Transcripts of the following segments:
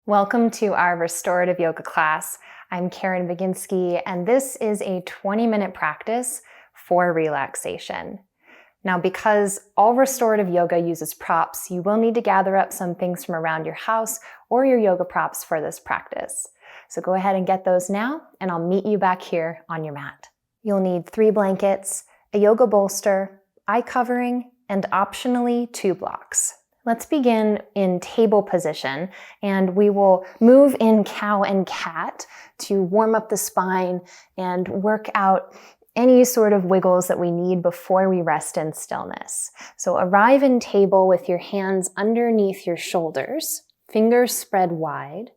Welcome to our Restorative Yoga class. I'm Caren Baginski, and this is a 20-minute practice for relaxation. Now, because all restorative yoga uses props, you will need to gather up some things from around your house or your yoga props for this practice. So go ahead and get those now, and I'll meet you back here on your mat. You'll need 3 blankets, a yoga bolster, eye covering, and optionally 2 blocks. Let's begin in table position, and we will move in cow and cat to warm up the spine and work out any sort of wiggles that we need before we rest in stillness. So arrive in table with your hands underneath your shoulders, fingers spread wide,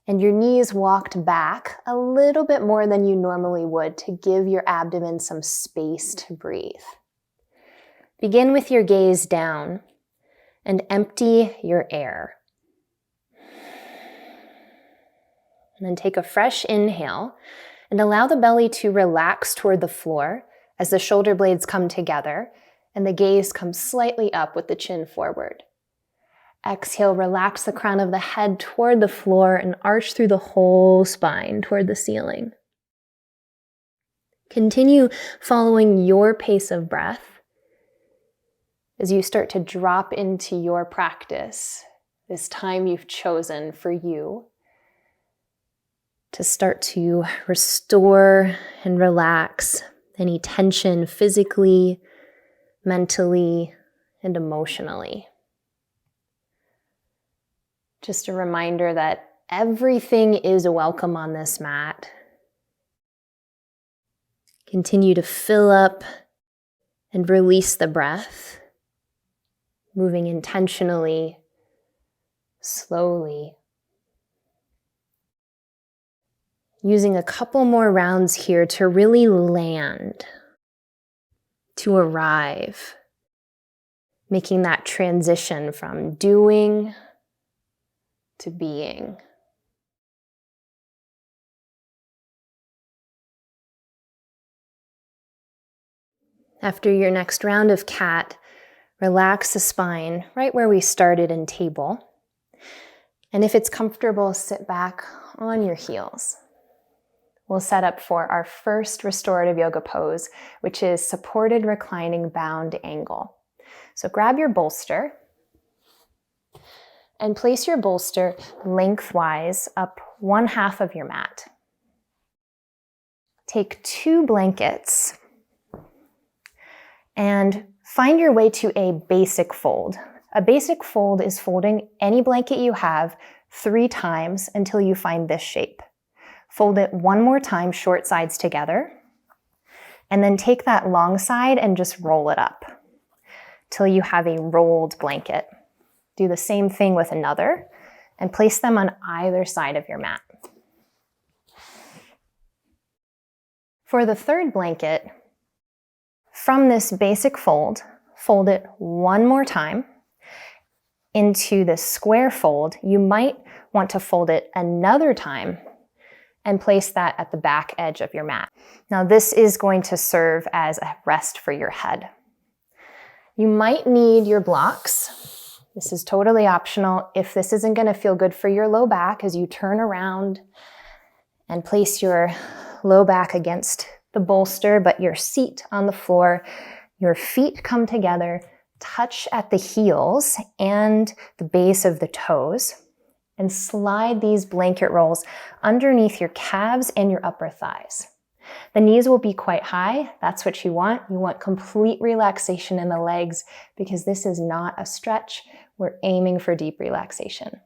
and your knees walked back a little bit more than you normally would to give your abdomen some space to breathe. Begin with your gaze down and empty your air. And then take a fresh inhale and allow the belly to relax toward the floor as the shoulder blades come together and the gaze comes slightly up with the chin forward. Exhale, relax the crown of the head toward the floor and arch through the whole spine toward the ceiling. Continue following your pace of breath as you start to drop into your practice, this time you've chosen for you to start to restore and relax any tension physically, mentally, and emotionally. Just a reminder that everything is welcome on this mat. Continue to fill up and release the breath, moving intentionally, slowly. Using a couple more rounds here to really land, to arrive, making that transition from doing to being. After your next round of cat, relax the spine right where we started in table. And if it's comfortable, sit back on your heels. We'll set up for our first restorative yoga pose, which is supported reclining bound angle. So grab your bolster and place your bolster lengthwise up 1/2 of your mat. Take 2 blankets and find your way to a basic fold. A basic fold is folding any blanket you have 3 times until you find this shape. Fold it 1 more time, short sides together, and then take that long side and just roll it up till you have a rolled blanket. Do the same thing with another and place them on either side of your mat. For the 3rd blanket, from this basic fold, fold it 1 more time into the square fold. You might want to fold it another time and place that at the back edge of your mat. Now this is going to serve as a rest for your head. You might need your blocks. This is totally optional if this isn't going to feel good for your low back as you turn around and place your low back against the bolster, but your seat on the floor. Your feet come together, touch at the heels and the base of the toes, and slide these blanket rolls underneath your calves and your upper thighs. The knees will be quite high. That's what you want. You want complete relaxation in the legs because this is not a stretch. We're aiming for deep relaxation.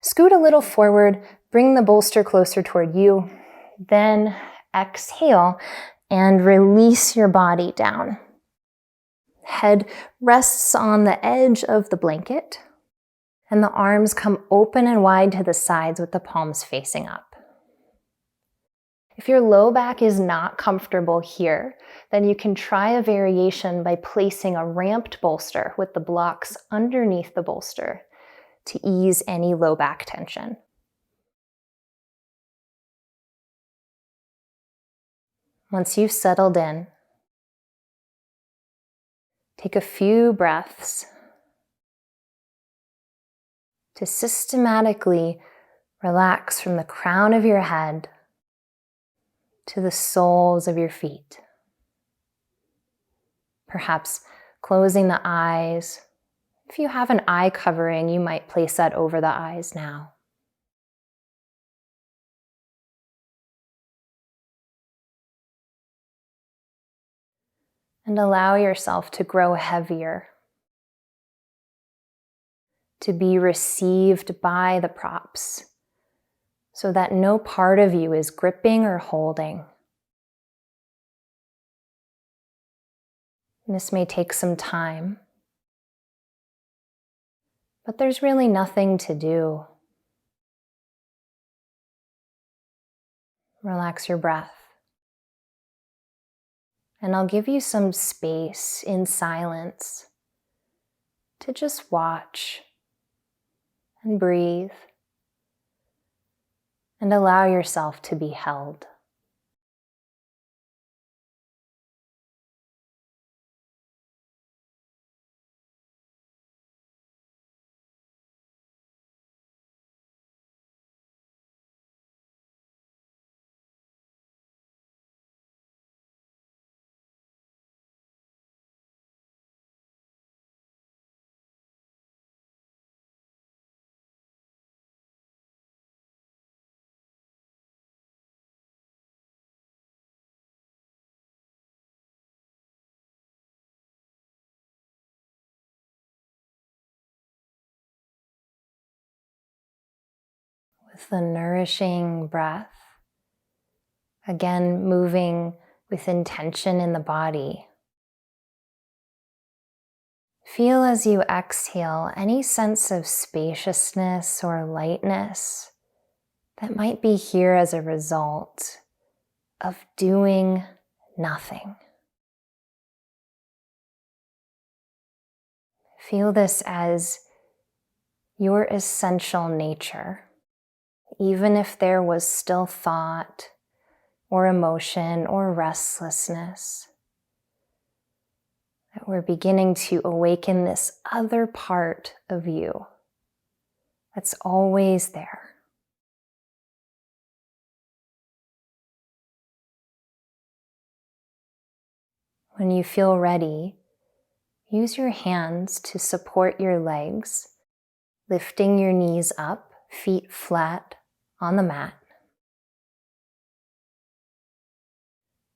Scoot a little forward, bring the bolster closer toward you, then exhale and release your body down. Head rests on the edge of the blanket, and the arms come open and wide to the sides with the palms facing up. If your low back is not comfortable here, then you can try a variation by placing a ramped bolster with the blocks underneath the bolster to ease any low back tension. Once you've settled in, take a few breaths to systematically relax from the crown of your head to the soles of your feet. Perhaps closing the eyes. If you have an eye covering, you might place that over the eyes now. And allow yourself to grow heavier, to be received by the props, so that no part of you is gripping or holding. This may take some time, but there's really nothing to do. Relax your breath. And I'll give you some space in silence to just watch and breathe and allow yourself to be held. With the nourishing breath, again moving with intention in the body. Feel as you exhale any sense of spaciousness or lightness that might be here as a result of doing nothing. Feel this as your essential nature, even if there was still thought or emotion or restlessness. That we're beginning to awaken this other part of you that's always there. When you feel ready, use your hands to support your legs, lifting your knees up, feet flat on the mat.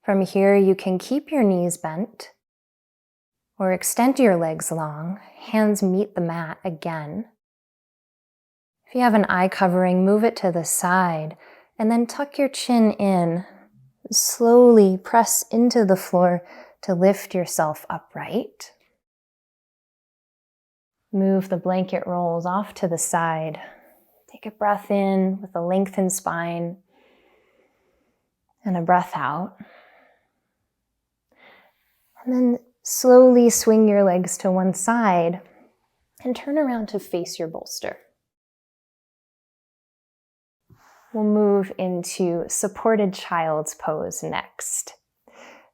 From here, you can keep your knees bent or extend your legs long, hands meet the mat again. If you have an eye covering, move it to the side and then tuck your chin in. Slowly press into the floor to lift yourself upright. Move the blanket rolls off to the side. Take a breath in with a lengthened spine and a breath out. And then slowly swing your legs to one side and turn around to face your bolster. We'll move into supported child's pose next.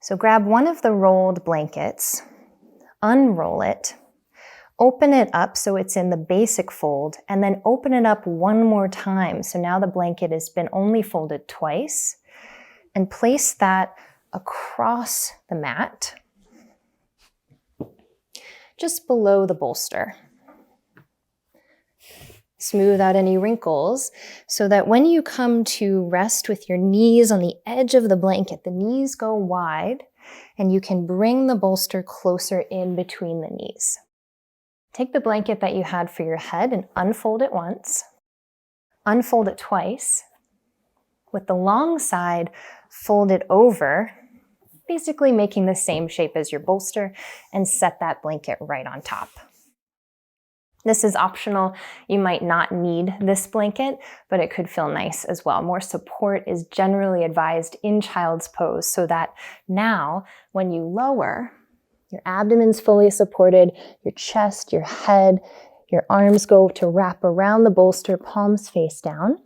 So grab one of the rolled blankets, unroll it, open it up so it's in the basic fold, and then open it up one more time. So now the blanket has been only folded twice, and place that across the mat, just below the bolster. Smooth out any wrinkles so that when you come to rest with your knees on the edge of the blanket, the knees go wide and you can bring the bolster closer in between the knees. Take the blanket that you had for your head and unfold it once, unfold it twice. With the long side, fold it over, basically making the same shape as your bolster, and set that blanket right on top. This is optional. You might not need this blanket, but it could feel nice as well. More support is generally advised in child's pose so that now when you lower, your abdomen's fully supported, your chest, your head, your arms go to wrap around the bolster, palms face down,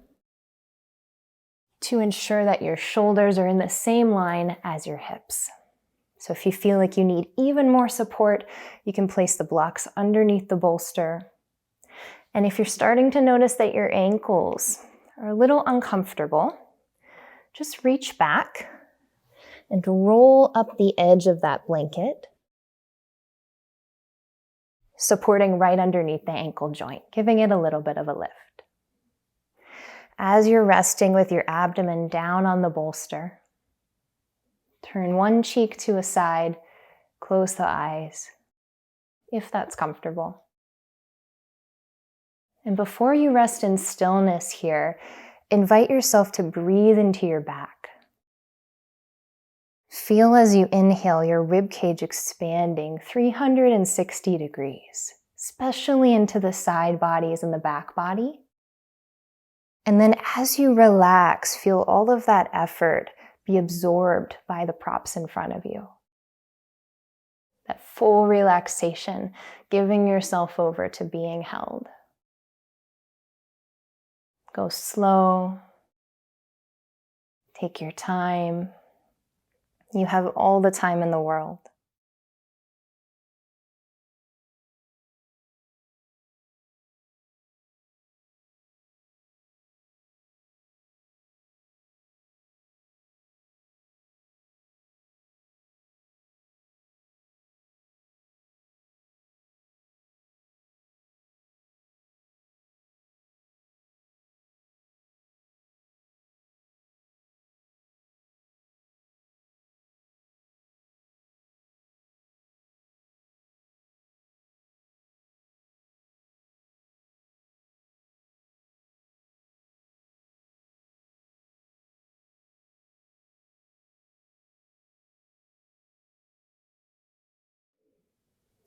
to ensure that your shoulders are in the same line as your hips. So if you feel like you need even more support, you can place the blocks underneath the bolster. And if you're starting to notice that your ankles are a little uncomfortable, just reach back and roll up the edge of that blanket, supporting right underneath the ankle joint, giving it a little bit of a lift. As you're resting with your abdomen down on the bolster, turn one cheek to a side, close the eyes, if that's comfortable. And before you rest in stillness here, invite yourself to breathe into your back. Feel as you inhale your rib cage expanding 360 degrees, especially into the side bodies and the back body. And then as you relax, feel all of that effort be absorbed by the props in front of you. That full relaxation, giving yourself over to being held. Go slow. Take your time. You have all the time in the world.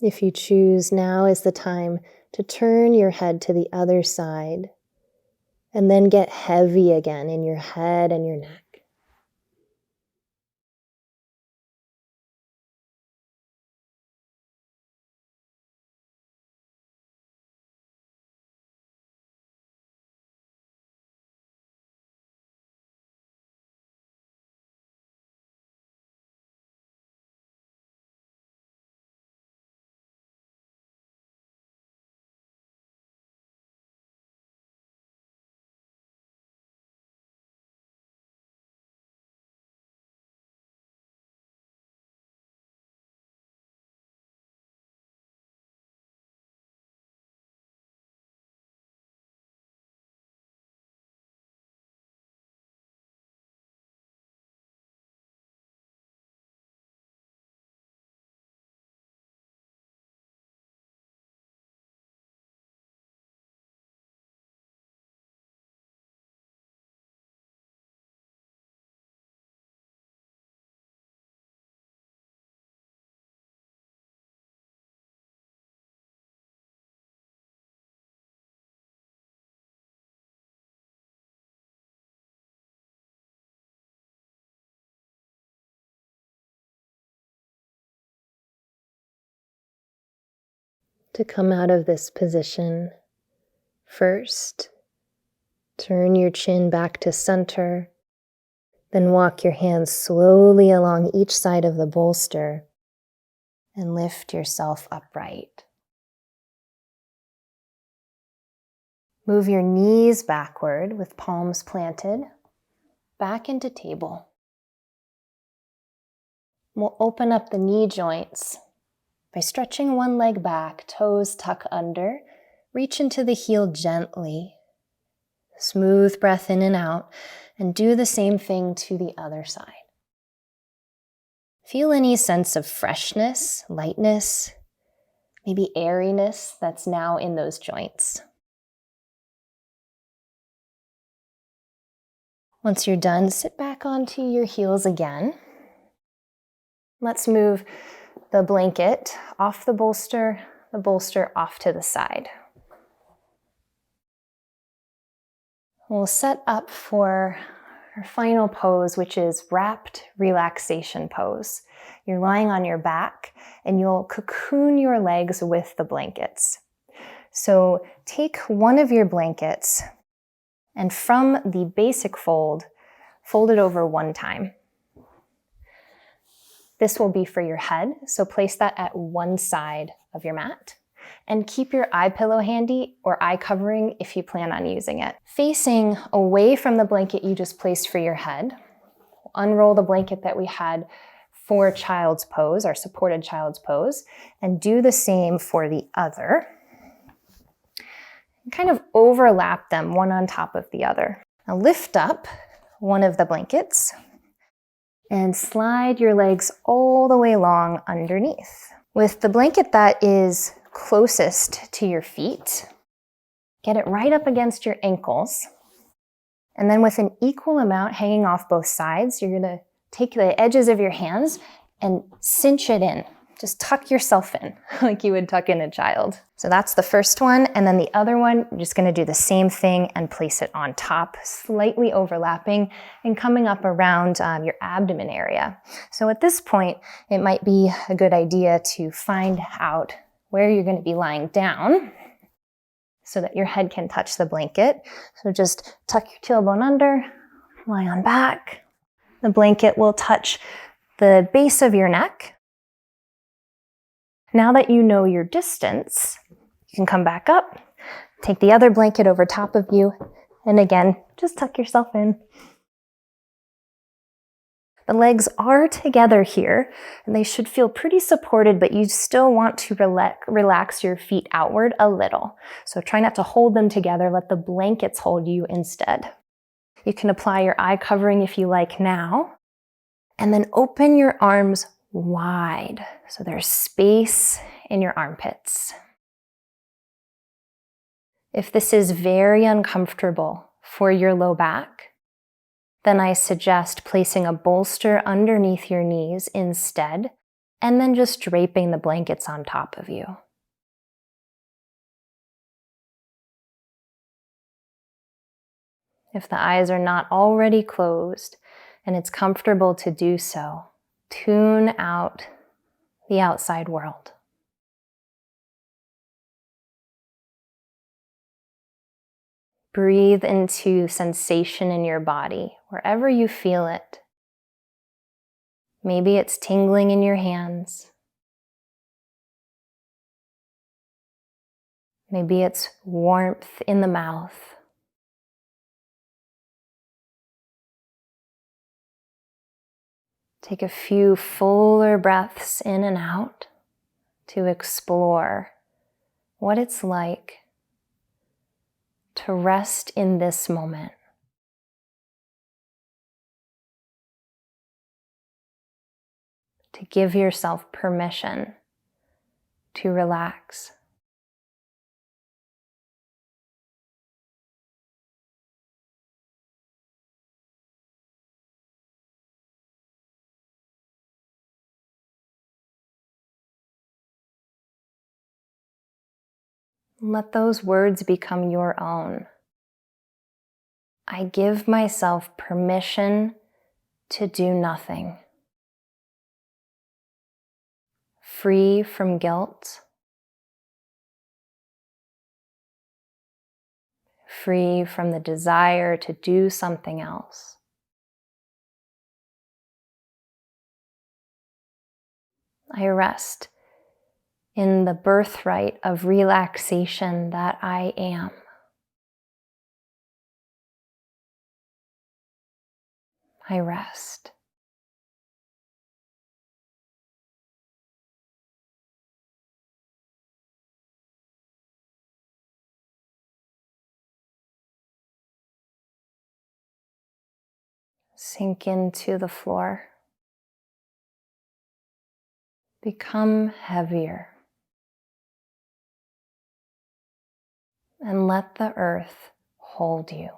If you choose, now is the time to turn your head to the other side and then get heavy again in your head and your neck. To come out of this position, first, turn your chin back to center, then walk your hands slowly along each side of the bolster and lift yourself upright. Move your knees backward with palms planted, back into table. We'll open up the knee joints by stretching one leg back, toes tuck under, reach into the heel gently. Smooth breath in and out, and do the same thing to the other side. Feel any sense of freshness, lightness, maybe airiness that's now in those joints. Once you're done, sit back onto your heels again. Let's move the blanket off the bolster off to the side. We'll set up for our final pose, which is wrapped relaxation pose. You're lying on your back and you'll cocoon your legs with the blankets. So take one of your blankets and from the basic fold, fold it over one time. This will be for your head, so place that at one side of your mat. and keep your eye pillow handy or eye covering if you plan on using it. Facing away from the blanket you just placed for your head, unroll the blanket that we had for child's pose, our supported child's pose, and do the same for the other. Kind of overlap them one on top of the other. Now lift up one of the blankets and slide your legs all the way long underneath. With the blanket that is closest to your feet, get it right up against your ankles. And then with an equal amount hanging off both sides, you're gonna take the edges of your hands and cinch it in. Just tuck yourself in like you would tuck in a child. So that's the first one. And then the other one, you're just gonna do the same thing and place it on top, slightly overlapping and coming up around your abdomen area. So at this point, it might be a good idea to find out where you're gonna be lying down so that your head can touch the blanket. So just tuck your tailbone under, lie on back. The blanket will touch the base of your neck. Now that you know your distance, you can come back up, take the other blanket over top of you, and again, just tuck yourself in. The legs are together here, and they should feel pretty supported, but you still want to relax your feet outward a little. So try not to hold them together, let the blankets hold you instead. You can apply your eye covering if you like now, and then open your arms wide, so there's space in your armpits. If this is very uncomfortable for your low back, then I suggest placing a bolster underneath your knees instead, and then just draping the blankets on top of you. If the eyes are not already closed and it's comfortable to do so, tune out the outside world. Breathe into sensation in your body, wherever you feel it. Maybe it's tingling in your hands. Maybe it's warmth in the mouth. Take a few fuller breaths in and out to explore what it's like to rest in this moment. To give yourself permission to relax. Let those words become your own. I give myself permission to do nothing. Free from guilt. Free from the desire to do something else. I rest in the birthright of relaxation that I am. I rest. Sink into the floor. Become heavier. And let the earth hold you.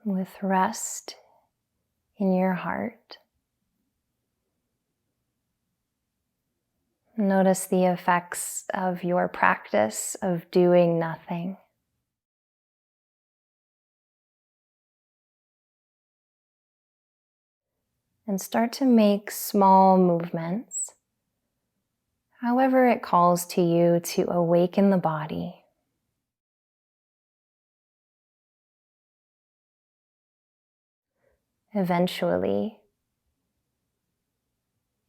With rest in your heart, notice the effects of your practice of doing nothing. and start to make small movements, however it calls to you, to awaken the body. Eventually,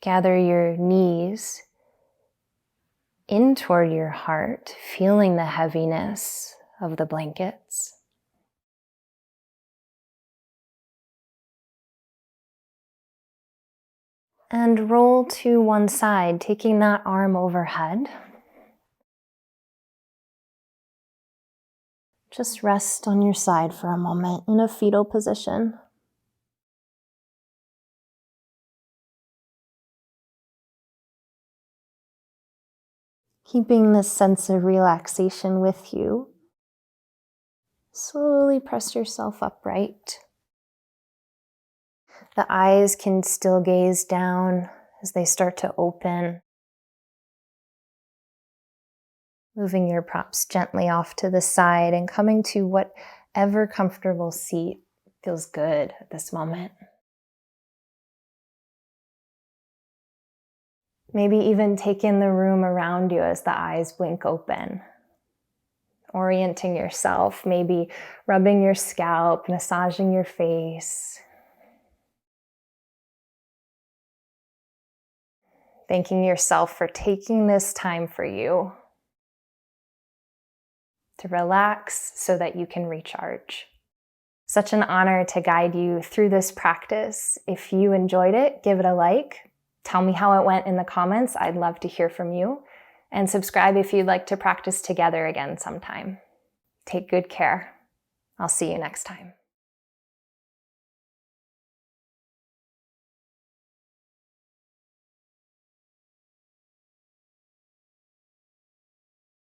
gather your knees in toward your heart, feeling the heaviness of the blankets. And roll to one side, taking that arm overhead. Just rest on your side for a moment in a fetal position. Keeping this sense of relaxation with you, slowly press yourself upright. The eyes can still gaze down as they start to open. Moving your props gently off to the side and coming to whatever comfortable seat feels good at this moment. Maybe even take in the room around you as the eyes blink open. Orienting yourself, maybe rubbing your scalp, massaging your face. Thanking yourself for taking this time for you to relax so that you can recharge. Such an honor to guide you through this practice. If you enjoyed it, give it a like. Tell me how it went in the comments. I'd love to hear from you. And subscribe if you'd like to practice together again sometime. Take good care. I'll see you next time.